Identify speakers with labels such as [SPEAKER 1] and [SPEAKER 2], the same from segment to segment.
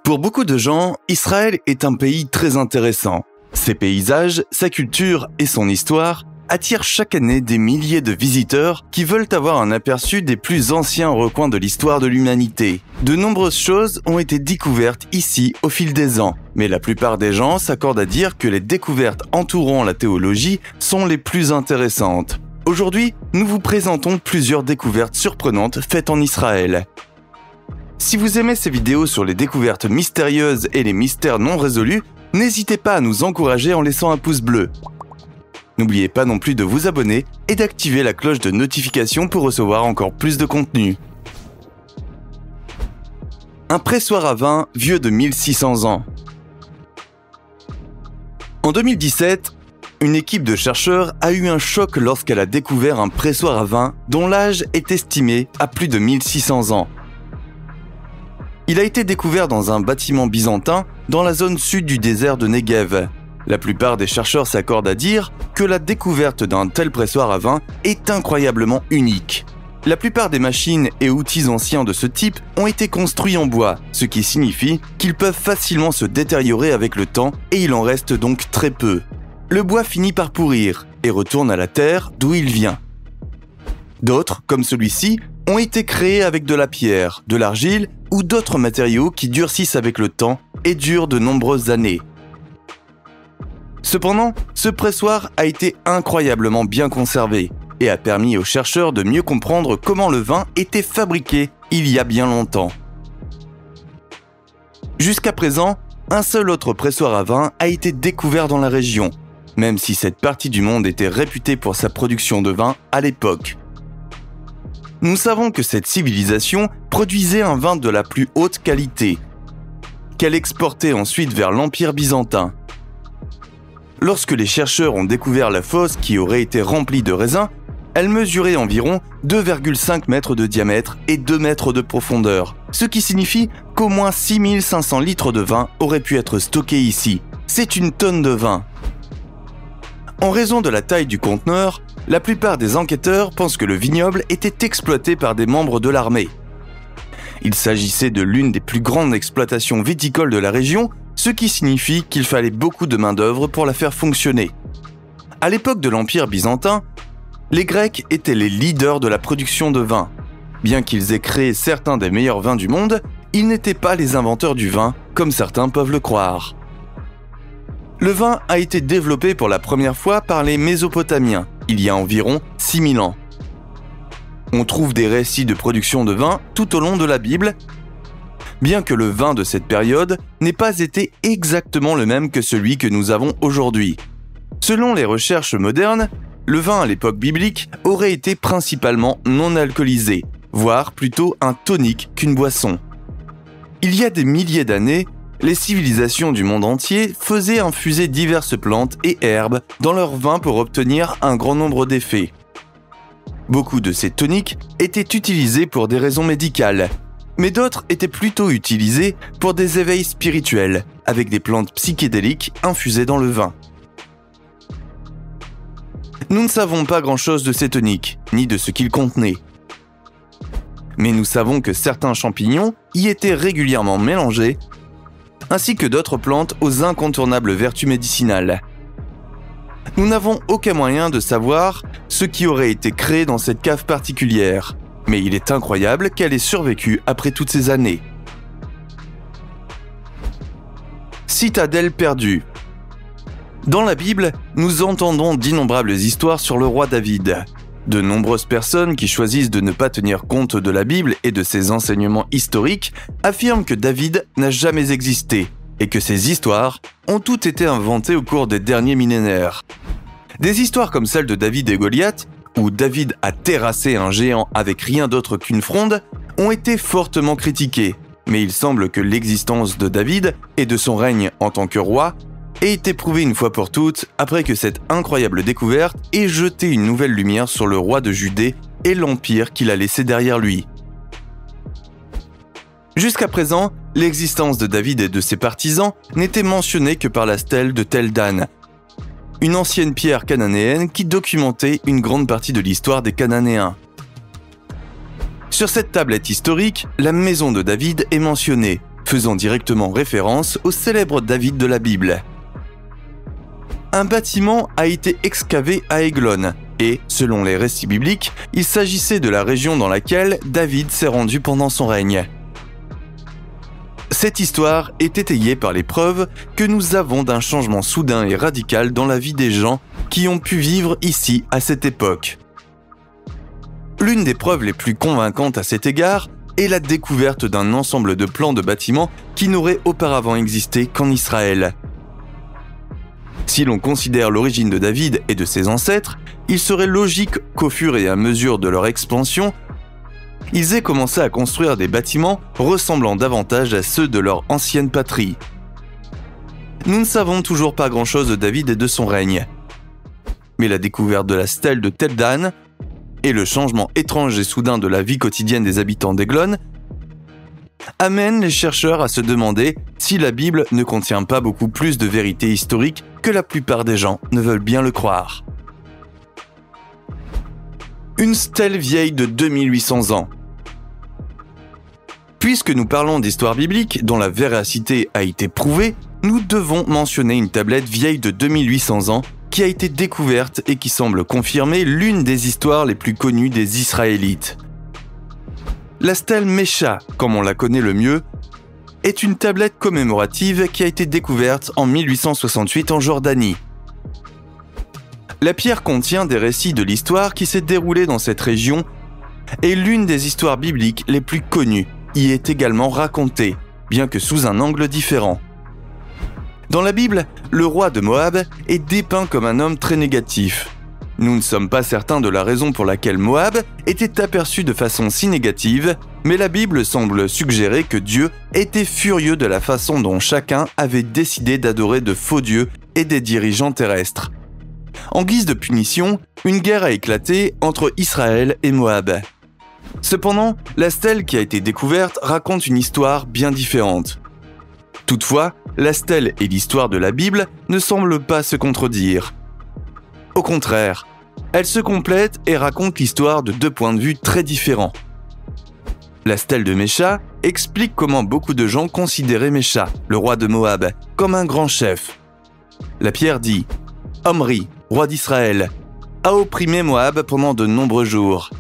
[SPEAKER 1] Pour beaucoup de gens, Israël est un pays très intéressant. Ses paysages, sa culture et son histoire attirent chaque année des milliers de visiteurs qui veulent avoir un aperçu des plus anciens recoins de l'histoire de l'humanité. De nombreuses choses ont été découvertes ici au fil des ans, mais la plupart des gens s'accordent à dire que les découvertes entourant la théologie sont les plus intéressantes. Aujourd'hui, nous vous présentons plusieurs découvertes surprenantes faites en Israël. Si vous aimez ces vidéos sur les découvertes mystérieuses et les mystères non résolus, n'hésitez pas à nous encourager en laissant un pouce bleu. N'oubliez pas non plus de vous abonner et d'activer la cloche de notification pour recevoir encore plus de contenu. Un pressoir à vin vieux de 1600 ans. En 2017, une équipe de chercheurs a eu un choc lorsqu'elle a découvert un pressoir à vin dont l'âge est estimé à plus de 1600 ans. Il a été découvert dans un bâtiment byzantin dans la zone sud du désert de Negev. La plupart des chercheurs s'accordent à dire que la découverte d'un tel pressoir à vin est incroyablement unique. La plupart des machines et outils anciens de ce type ont été construits en bois, ce qui signifie qu'ils peuvent facilement se détériorer avec le temps et il en reste donc très peu. Le bois finit par pourrir et retourne à la terre d'où il vient. D'autres, comme celui-ci, ont été créés avec de la pierre, de l'argile ou d'autres matériaux qui durcissent avec le temps et durent de nombreuses années. Cependant, ce pressoir a été incroyablement bien conservé et a permis aux chercheurs de mieux comprendre comment le vin était fabriqué il y a bien longtemps. Jusqu'à présent, un seul autre pressoir à vin a été découvert dans la région, même si cette partie du monde était réputée pour sa production de vin à l'époque. Nous savons que cette civilisation produisait un vin de la plus haute qualité, qu'elle exportait ensuite vers l'Empire byzantin. Lorsque les chercheurs ont découvert la fosse qui aurait été remplie de raisins, elle mesurait environ 2,5 mètres de diamètre et 2 mètres de profondeur, ce qui signifie qu'au moins 6500 litres de vin auraient pu être stockés ici. C'est une tonne de vin. En raison de la taille du conteneur, la plupart des enquêteurs pensent que le vignoble était exploité par des membres de l'armée. Il s'agissait de l'une des plus grandes exploitations viticoles de la région, ce qui signifie qu'il fallait beaucoup de main-d'œuvre pour la faire fonctionner. À l'époque de l'Empire byzantin, les Grecs étaient les leaders de la production de vin. Bien qu'ils aient créé certains des meilleurs vins du monde, ils n'étaient pas les inventeurs du vin, comme certains peuvent le croire. Le vin a été développé pour la première fois par les Mésopotamiens, il y a environ 6000 ans. On trouve des récits de production de vin tout au long de la Bible, bien que le vin de cette période n'ait pas été exactement le même que celui que nous avons aujourd'hui. Selon les recherches modernes, le vin à l'époque biblique aurait été principalement non alcoolisé, voire plutôt un tonique qu'une boisson. Il y a des milliers d'années, les civilisations du monde entier faisaient infuser diverses plantes et herbes dans leur vin pour obtenir un grand nombre d'effets. Beaucoup de ces toniques étaient utilisés pour des raisons médicales, mais d'autres étaient plutôt utilisés pour des éveils spirituels, avec des plantes psychédéliques infusées dans le vin. Nous ne savons pas grand-chose de ces toniques, ni de ce qu'ils contenaient. Mais nous savons que certains champignons y étaient régulièrement mélangés, ainsi que d'autres plantes aux incontournables vertus médicinales. Nous n'avons aucun moyen de savoir ce qui aurait été créé dans cette cave particulière, mais il est incroyable qu'elle ait survécu après toutes ces années. Citadelle perdue. Dans la Bible, nous entendons d'innombrables histoires sur le roi David. De nombreuses personnes qui choisissent de ne pas tenir compte de la Bible et de ses enseignements historiques affirment que David n'a jamais existé et que ces histoires ont toutes été inventées au cours des derniers millénaires. Des histoires comme celle de David et Goliath, où David a terrassé un géant avec rien d'autre qu'une fronde, ont été fortement critiquées, mais il semble que l'existence de David et de son règne en tant que roi ait été prouvée une fois pour toutes après que cette incroyable découverte ait jeté une nouvelle lumière sur le roi de Judée et l'empire qu'il a laissé derrière lui. Jusqu'à présent, l'existence de David et de ses partisans n'était mentionnée que par la stèle de Tel Dan, une ancienne pierre cananéenne qui documentait une grande partie de l'histoire des Cananéens. Sur cette tablette historique, la maison de David est mentionnée, faisant directement référence au célèbre David de la Bible. Un bâtiment a été excavé à Églon et, selon les récits bibliques, il s'agissait de la région dans laquelle David s'est rendu pendant son règne. Cette histoire est étayée par les preuves que nous avons d'un changement soudain et radical dans la vie des gens qui ont pu vivre ici à cette époque. L'une des preuves les plus convaincantes à cet égard est la découverte d'un ensemble de plans de bâtiments qui n'auraient auparavant existé qu'en Israël. Si l'on considère l'origine de David et de ses ancêtres, il serait logique qu'au fur et à mesure de leur expansion, ils aient commencé à construire des bâtiments ressemblant davantage à ceux de leur ancienne patrie. Nous ne savons toujours pas grand-chose de David et de son règne. Mais la découverte de la stèle de Tel Dan et le changement étrange et soudain de la vie quotidienne des habitants d'Églon amènent les chercheurs à se demander si la Bible ne contient pas beaucoup plus de vérités historiques que la plupart des gens ne veulent bien le croire. Une stèle vieille de 2800 ans. Puisque nous parlons d'histoire biblique dont la véracité a été prouvée, nous devons mentionner une tablette vieille de 2800 ans qui a été découverte et qui semble confirmer l'une des histoires les plus connues des Israélites. La stèle Mesha, comme on la connaît le mieux, est une tablette commémorative qui a été découverte en 1868 en Jordanie. La pierre contient des récits de l'histoire qui s'est déroulée dans cette région et l'une des histoires bibliques les plus connues y est également racontée, bien que sous un angle différent. Dans la Bible, le roi de Moab est dépeint comme un homme très négatif. Nous ne sommes pas certains de la raison pour laquelle Moab était aperçu de façon si négative, mais la Bible semble suggérer que Dieu était furieux de la façon dont chacun avait décidé d'adorer de faux dieux et des dirigeants terrestres. En guise de punition, une guerre a éclaté entre Israël et Moab. Cependant, la stèle qui a été découverte raconte une histoire bien différente. Toutefois, la stèle et l'histoire de la Bible ne semblent pas se contredire. Au contraire, elles se complètent et racontent l'histoire de deux points de vue très différents. La stèle de Mesha explique comment beaucoup de gens considéraient Mesha, le roi de Moab, comme un grand chef. La pierre dit « Omri, roi d'Israël, a opprimé Moab pendant de nombreux jours. »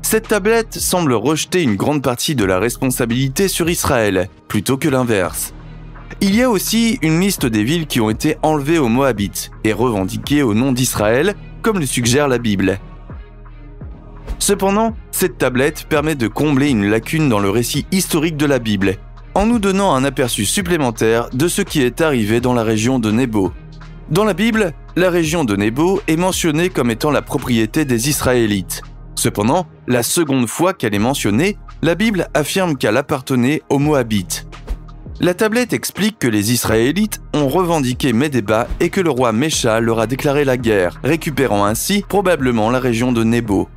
[SPEAKER 1] Cette tablette semble rejeter une grande partie de la responsabilité sur Israël, plutôt que l'inverse. Il y a aussi une liste des villes qui ont été enlevées aux Moabites et revendiquées au nom d'Israël, comme le suggère la Bible. Cependant, cette tablette permet de combler une lacune dans le récit historique de la Bible, en nous donnant un aperçu supplémentaire de ce qui est arrivé dans la région de Nébo. Dans la Bible, la région de Nébo est mentionnée comme étant la propriété des Israélites. Cependant, la seconde fois qu'elle est mentionnée, la Bible affirme qu'elle appartenait aux Moabites. La tablette explique que les Israélites ont revendiqué Médéba et que le roi Mesha leur a déclaré la guerre, récupérant ainsi probablement la région de Nébo.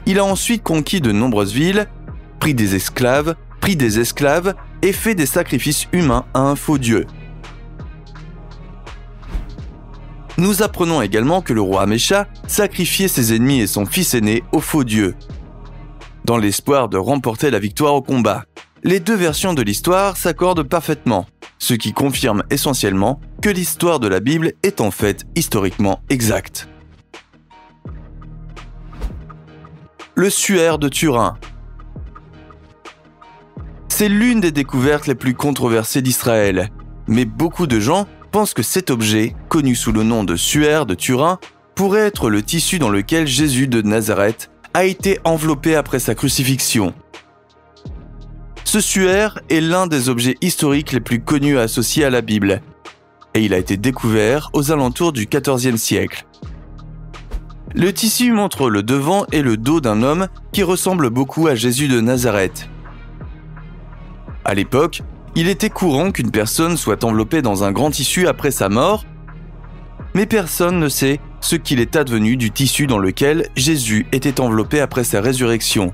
[SPEAKER 1] Il a ensuite conquis de nombreuses villes, pris des esclaves et fait des sacrifices humains à un faux dieu. Nous apprenons également que le roi Mesha sacrifiait ses ennemis et son fils aîné au faux dieu, dans l'espoir de remporter la victoire au combat. Les deux versions de l'histoire s'accordent parfaitement, ce qui confirme essentiellement que l'histoire de la Bible est en fait historiquement exacte. Le suaire de Turin. C'est l'une des découvertes les plus controversées d'Israël, mais beaucoup de gens pensent que cet objet, connu sous le nom de suaire de Turin, pourrait être le tissu dans lequel Jésus de Nazareth a été enveloppé après sa crucifixion. Ce suaire est l'un des objets historiques les plus connus associés à la Bible, et il a été découvert aux alentours du XIVe siècle. Le tissu montre le devant et le dos d'un homme qui ressemble beaucoup à Jésus de Nazareth. À l'époque, il était courant qu'une personne soit enveloppée dans un grand tissu après sa mort, mais personne ne sait ce qu'il est advenu du tissu dans lequel Jésus était enveloppé après sa résurrection.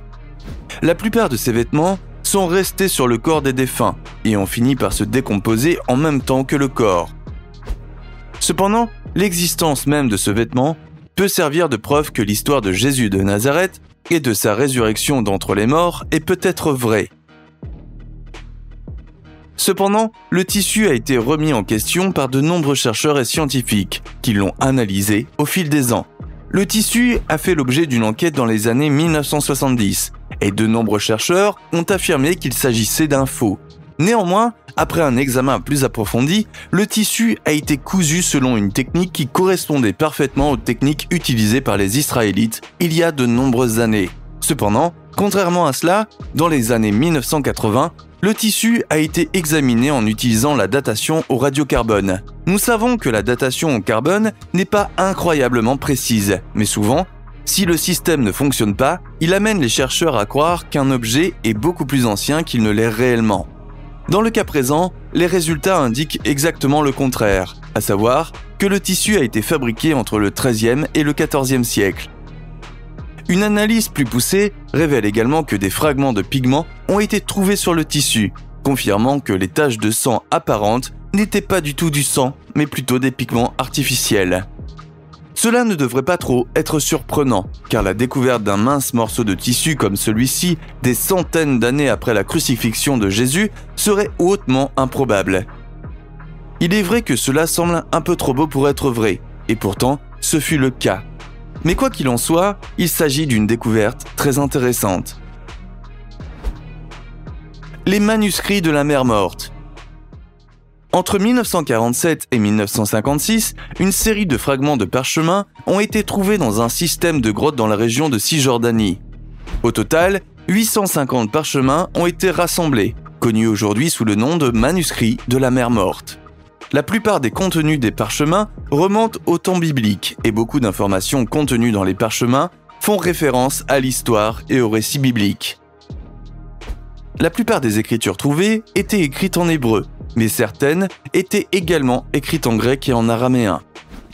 [SPEAKER 1] La plupart de ses vêtements sont restés sur le corps des défunts et ont fini par se décomposer en même temps que le corps. Cependant, l'existence même de ce vêtement peut servir de preuve que l'histoire de Jésus de Nazareth et de sa résurrection d'entre les morts est peut-être vraie. Cependant, le tissu a été remis en question par de nombreux chercheurs et scientifiques qui l'ont analysé au fil des ans. Le tissu a fait l'objet d'une enquête dans les années 1970 et de nombreux chercheurs ont affirmé qu'il s'agissait d'un faux. Néanmoins, après un examen plus approfondi, le tissu a été cousu selon une technique qui correspondait parfaitement aux techniques utilisées par les Israélites il y a de nombreuses années. Cependant, contrairement à cela, dans les années 1980, le tissu a été examiné en utilisant la datation au radiocarbone. Nous savons que la datation au carbone n'est pas incroyablement précise, mais souvent, si le système ne fonctionne pas, il amène les chercheurs à croire qu'un objet est beaucoup plus ancien qu'il ne l'est réellement. Dans le cas présent, les résultats indiquent exactement le contraire, à savoir que le tissu a été fabriqué entre le XIIIe et le XIVe siècle. Une analyse plus poussée révèle également que des fragments de pigments ont été trouvés sur le tissu, confirmant que les taches de sang apparentes n'étaient pas du tout du sang, mais plutôt des pigments artificiels. Cela ne devrait pas trop être surprenant, car la découverte d'un mince morceau de tissu comme celui-ci, des centaines d'années après la crucifixion de Jésus, serait hautement improbable. Il est vrai que cela semble un peu trop beau pour être vrai, et pourtant, ce fut le cas. Mais quoi qu'il en soit, il s'agit d'une découverte très intéressante. Les manuscrits de la mer Morte. Entre 1947 et 1956, une série de fragments de parchemin ont été trouvés dans un système de grottes dans la région de Cisjordanie. Au total, 850 parchemins ont été rassemblés, connus aujourd'hui sous le nom de manuscrits de la mer Morte. La plupart des contenus des parchemins remontent au temps biblique et beaucoup d'informations contenues dans les parchemins font référence à l'histoire et au récit biblique. La plupart des écritures trouvées étaient écrites en hébreu, mais certaines étaient également écrites en grec et en araméen.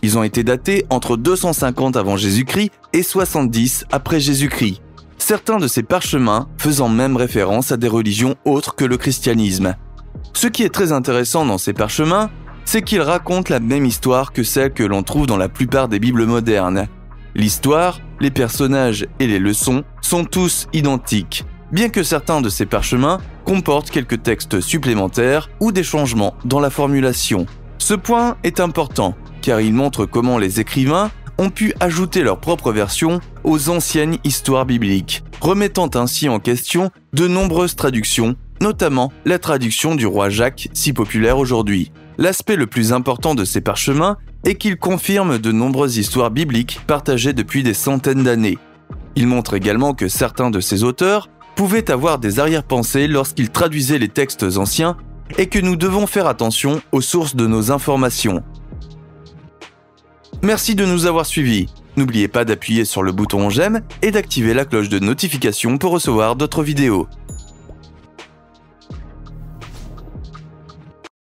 [SPEAKER 1] Ils ont été datés entre 250 avant Jésus-Christ et 70 après Jésus-Christ. Certains de ces parchemins faisant même référence à des religions autres que le christianisme. Ce qui est très intéressant dans ces parchemins, c'est qu'ils racontent la même histoire que celle que l'on trouve dans la plupart des Bibles modernes. L'histoire, les personnages et les leçons sont tous identiques, bien que certains de ces parchemins comportent quelques textes supplémentaires ou des changements dans la formulation. Ce point est important, car il montre comment les écrivains ont pu ajouter leur propre version aux anciennes histoires bibliques, remettant ainsi en question de nombreuses traductions, notamment la traduction du roi Jacques, si populaire aujourd'hui. L'aspect le plus important de ces parchemins est qu'ils confirment de nombreuses histoires bibliques partagées depuis des centaines d'années. Ils montrent également que certains de ces auteurs pouvaient avoir des arrière-pensées lorsqu'ils traduisaient les textes anciens et que nous devons faire attention aux sources de nos informations. Merci de nous avoir suivis. N'oubliez pas d'appuyer sur le bouton j'aime et d'activer la cloche de notification pour recevoir d'autres vidéos.